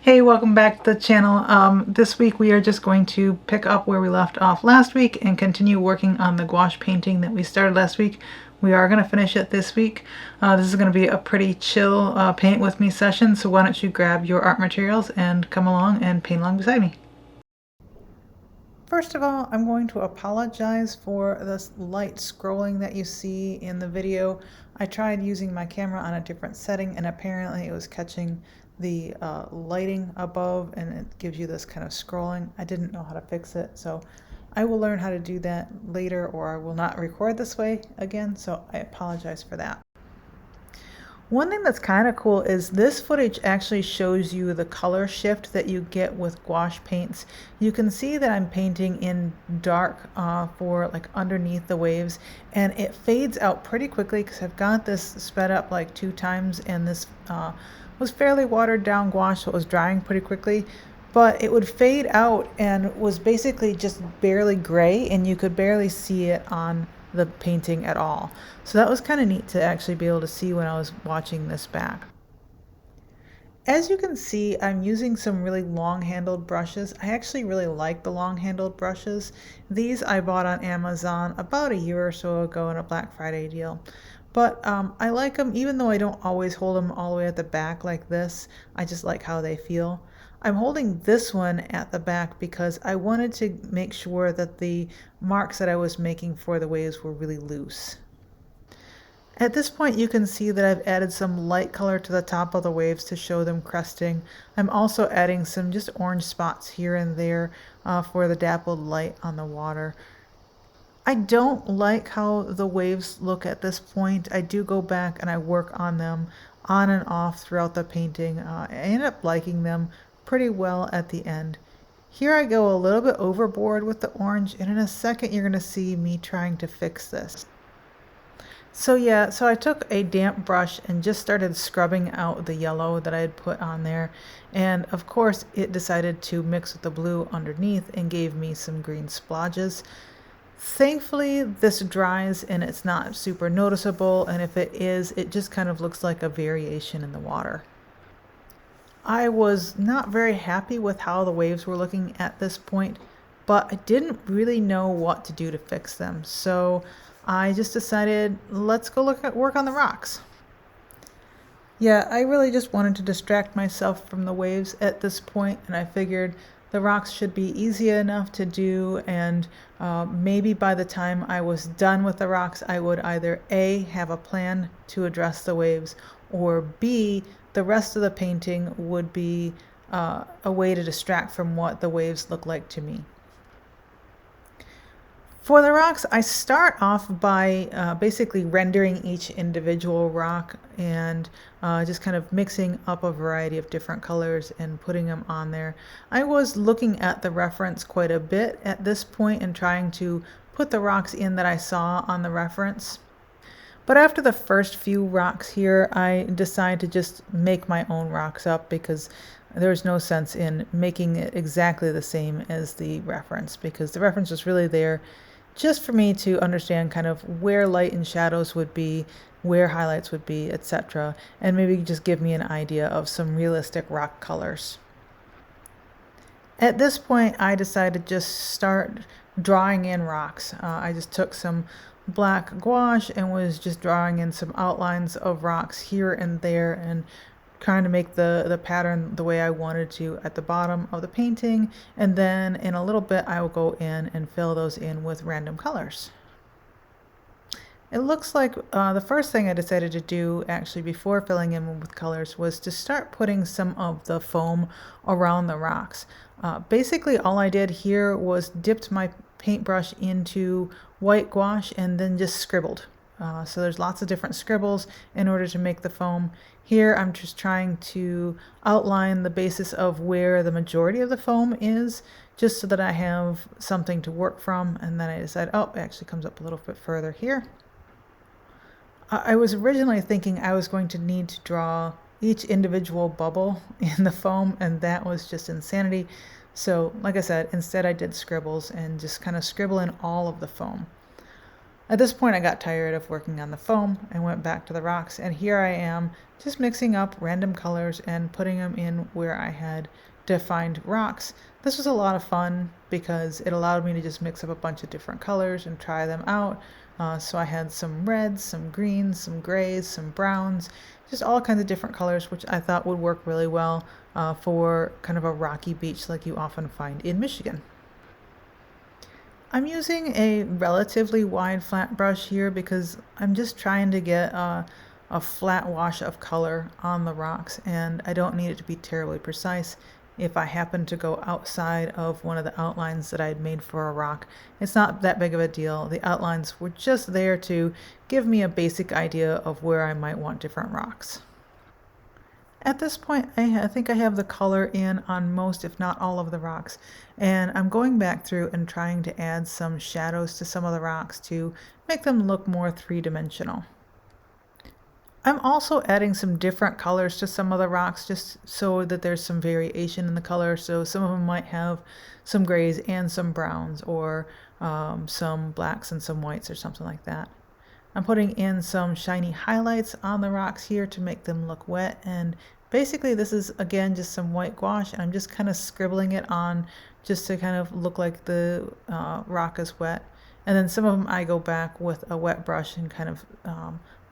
Hey, welcome back to the channel. This week we are just going to pick up where we left off last week and continue working on the gouache painting that we started last week. We are going to finish it this week. This is going to be a pretty chill paint with me session, so why don't you grab your art materials and come along and paint along beside me. First of all, I'm going to apologize for this light scrolling that you see in the video. I tried using my camera on a different setting and apparently it was catching the lighting above and it gives you this kind of scrolling. I didn't know how to fix it, so I will learn how to do that later, or I will not record this way again, so I apologize for that. One thing that's kind of cool is this footage actually shows you the color shift that you get with gouache paints. You can see that I'm painting in dark for like underneath the waves, and it fades out pretty quickly because I've got this sped up like 2 times, and this was fairly watered down gouache, so it was drying pretty quickly. But it would fade out and was basically just barely gray, and you could barely see it on the painting at all. So that was kind of neat to actually be able to see when I was watching this back. As you can see, I'm using some really long-handled brushes. I actually really like the long-handled brushes. These I bought on Amazon about a year or so ago in a Black Friday deal. But I like them even though I don't always hold them all the way at the back like this. I just like how they feel. I'm holding this one at the back because I wanted to make sure that the marks that I was making for the waves were really loose. At this point you can see that I've added some light color to the top of the waves to show them cresting. I'm also adding some just orange spots here and there for the dappled light on the water. I don't like how the waves look at this point. I do go back and I work on them on and off throughout the painting. I end up liking them pretty well at the end. Here I go a little bit overboard with the orange, and in a second you're going to see me trying to fix this. So I took a damp brush and just started scrubbing out the yellow that I had put on there, and of course it decided to mix with the blue underneath and gave me some green splodges. Thankfully this dries and it's not super noticeable, and if it is, it just kind of looks like a variation in the water. I was not very happy with how the waves were looking at this point, but I didn't really know what to do to fix them, so I just decided let's go work on the rocks. Yeah, I really just wanted to distract myself from the waves at this point, and I figured the rocks should be easy enough to do, and maybe by the time I was done with the rocks I would either A, have a plan to address the waves, or B, the rest of the painting would be a way to distract from what the waves look like to me. For the rocks, I start off by basically rendering each individual rock and just kind of mixing up a variety of different colors and putting them on there. I was looking at the reference quite a bit at this point and trying to put the rocks in that I saw on the reference. But after the first few rocks here, I decided to just make my own rocks up because there's no sense in making it exactly the same as the reference, because the reference was really there just for me to understand kind of where light and shadows would be, where highlights would be, etc., and maybe just give me an idea of some realistic rock colors. At this point, I decided to just start drawing in rocks. I just took some black gouache and was just drawing in some outlines of rocks here and there and trying to make the pattern the way I wanted to at the bottom of the painting, and then in a little bit I will go in and fill those in with random colors. It looks like the first thing I decided to do actually before filling in with colors was to start putting some of the foam around the rocks. Basically all I did here was dipped my paintbrush into white gouache and then just scribbled. So there's lots of different scribbles in order to make the foam. Here I'm just trying to outline the basis of where the majority of the foam is, just so that I have something to work from, and then I decide, oh, it actually comes up a little bit further here. I was originally thinking I was going to need to draw each individual bubble in the foam, and that was just insanity. So like I said, instead I did scribbles and just kind of scribble in all of the foam. At this point I got tired of working on the foam and went back to the rocks, and here I am just mixing up random colors and putting them in where I had defined rocks. This was a lot of fun because it allowed me to just mix up a bunch of different colors and try them out. So I had some reds, some greens, some grays, some browns, just all kinds of different colors, which I thought would work really well for kind of a rocky beach like you often find in Michigan. I'm using a relatively wide flat brush here because I'm just trying to get a flat wash of color on the rocks, and I don't need it to be terribly precise. If I happen to go outside of one of the outlines that I'd made for a rock, it's not that big of a deal. The outlines were just there to give me a basic idea of where I might want different rocks. At this point, I think I have the color in on most, if not all, of the rocks, and I'm going back through and trying to add some shadows to some of the rocks to make them look more three-dimensional. I'm also adding some different colors to some of the rocks just so that there's some variation in the color. So some of them might have some grays and some browns, or some blacks and some whites or something like that. I'm putting in some shiny highlights on the rocks here to make them look wet, and basically this is again just some white gouache, and I'm just kind of scribbling it on just to kind of look like the rock is wet. And then some of them I go back with a wet brush and kind of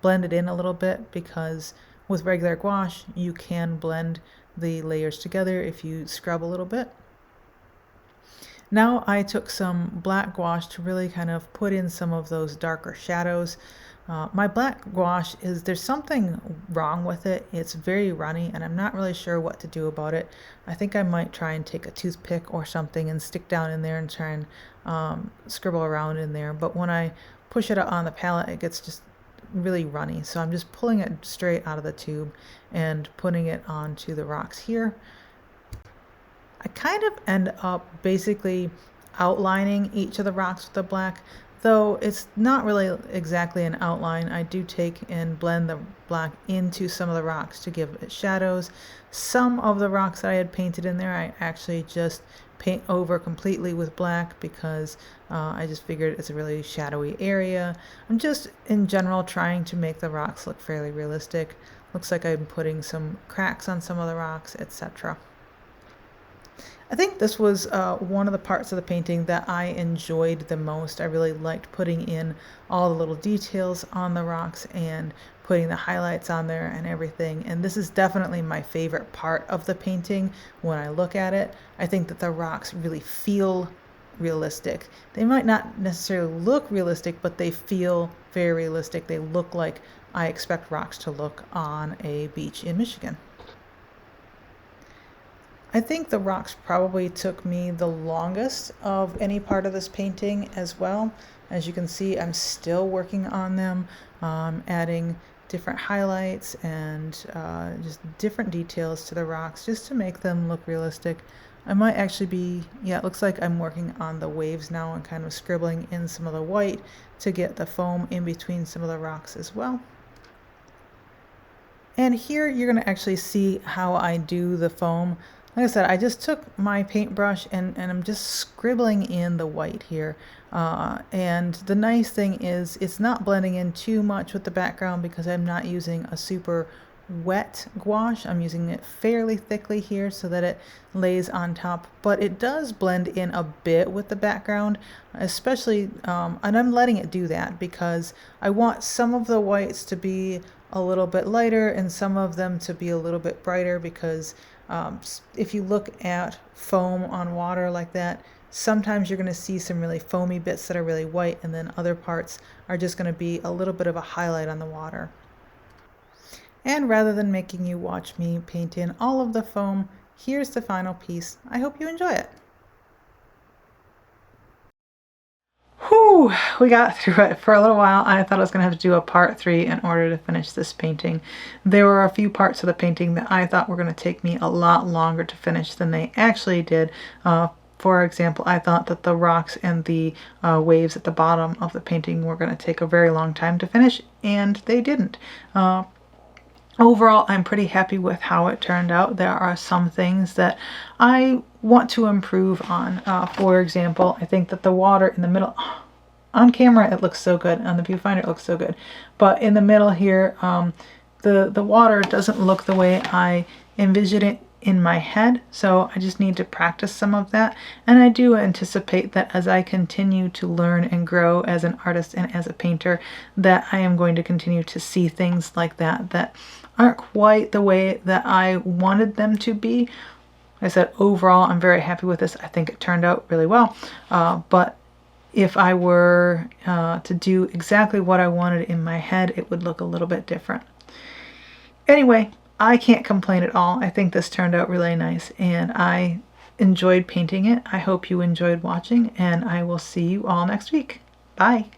blend it in a little bit, because with regular gouache you can blend the layers together if you scrub a little bit. Now I took some black gouache to really kind of put in some of those darker shadows. My black gouache there's something wrong with it. It's very runny and I'm not really sure what to do about it. I think I might try and take a toothpick or something and stick down in there and try and scribble around in there. But when I push it on the palette, it gets just really runny. So I'm just pulling it straight out of the tube and putting it onto the rocks here. I kind of end up basically outlining each of the rocks with the black, though it's not really exactly an outline. I do take and blend the black into some of the rocks to give it shadows. Some of the rocks that I had painted in there, I actually just paint over completely with black because I just figured it's a really shadowy area. I'm just in general trying to make the rocks look fairly realistic. Looks like I'm putting some cracks on some of the rocks, etc. I think this was one of the parts of the painting that I enjoyed the most. I really liked putting in all the little details on the rocks and putting the highlights on there and everything. And this is definitely my favorite part of the painting when I look at it. I think that the rocks really feel realistic. They might not necessarily look realistic, but they feel very realistic. They look like I expect rocks to look on a beach in Michigan. I think the rocks probably took me the longest of any part of this painting as well. As you can see, I'm still working on them, adding different highlights and just different details to the rocks just to make them look realistic. I might actually be, yeah, it looks like I'm working on the waves now and kind of scribbling in some of the white to get the foam in between some of the rocks as well. And here you're going to actually see how I do the foam. Like I said, I just took my paintbrush and I'm just scribbling in the white here. And the nice thing is it's not blending in too much with the background because I'm not using a super wet gouache. I'm using it fairly thickly here so that it lays on top, but it does blend in a bit with the background, especially, and I'm letting it do that because I want some of the whites to be a little bit lighter and some of them to be a little bit brighter, because if you look at foam on water like that, sometimes you're going to see some really foamy bits that are really white, and then other parts are just going to be a little bit of a highlight on the water. And rather than making you watch me paint in all of the foam, here's the final piece. I hope you enjoy it. Whew, we got through it for a little while. I thought I was going to have to do a part 3 in order to finish this painting. There were a few parts of the painting that I thought were going to take me a lot longer to finish than they actually did. For example, I thought that the rocks and the waves at the bottom of the painting were going to take a very long time to finish, and they didn't. Overall, I'm pretty happy with how it turned out. There are some things that I want to improve on. For example, I think that the water in the middle... on camera it looks so good, on the viewfinder it looks so good, but in the middle here, the water doesn't look the way I envision it in my head, so I just need to practice some of that. And I do anticipate that as I continue to learn and grow as an artist and as a painter, that I am going to continue to see things like that that aren't quite the way that I wanted them to be. Like I said, overall I'm very happy with this. I think it turned out really well, but if I were to do exactly what I wanted in my head, it would look a little bit different. Anyway, I can't complain at all. I think this turned out really nice and I enjoyed painting it. I hope you enjoyed watching, and I will see you all next week. Bye!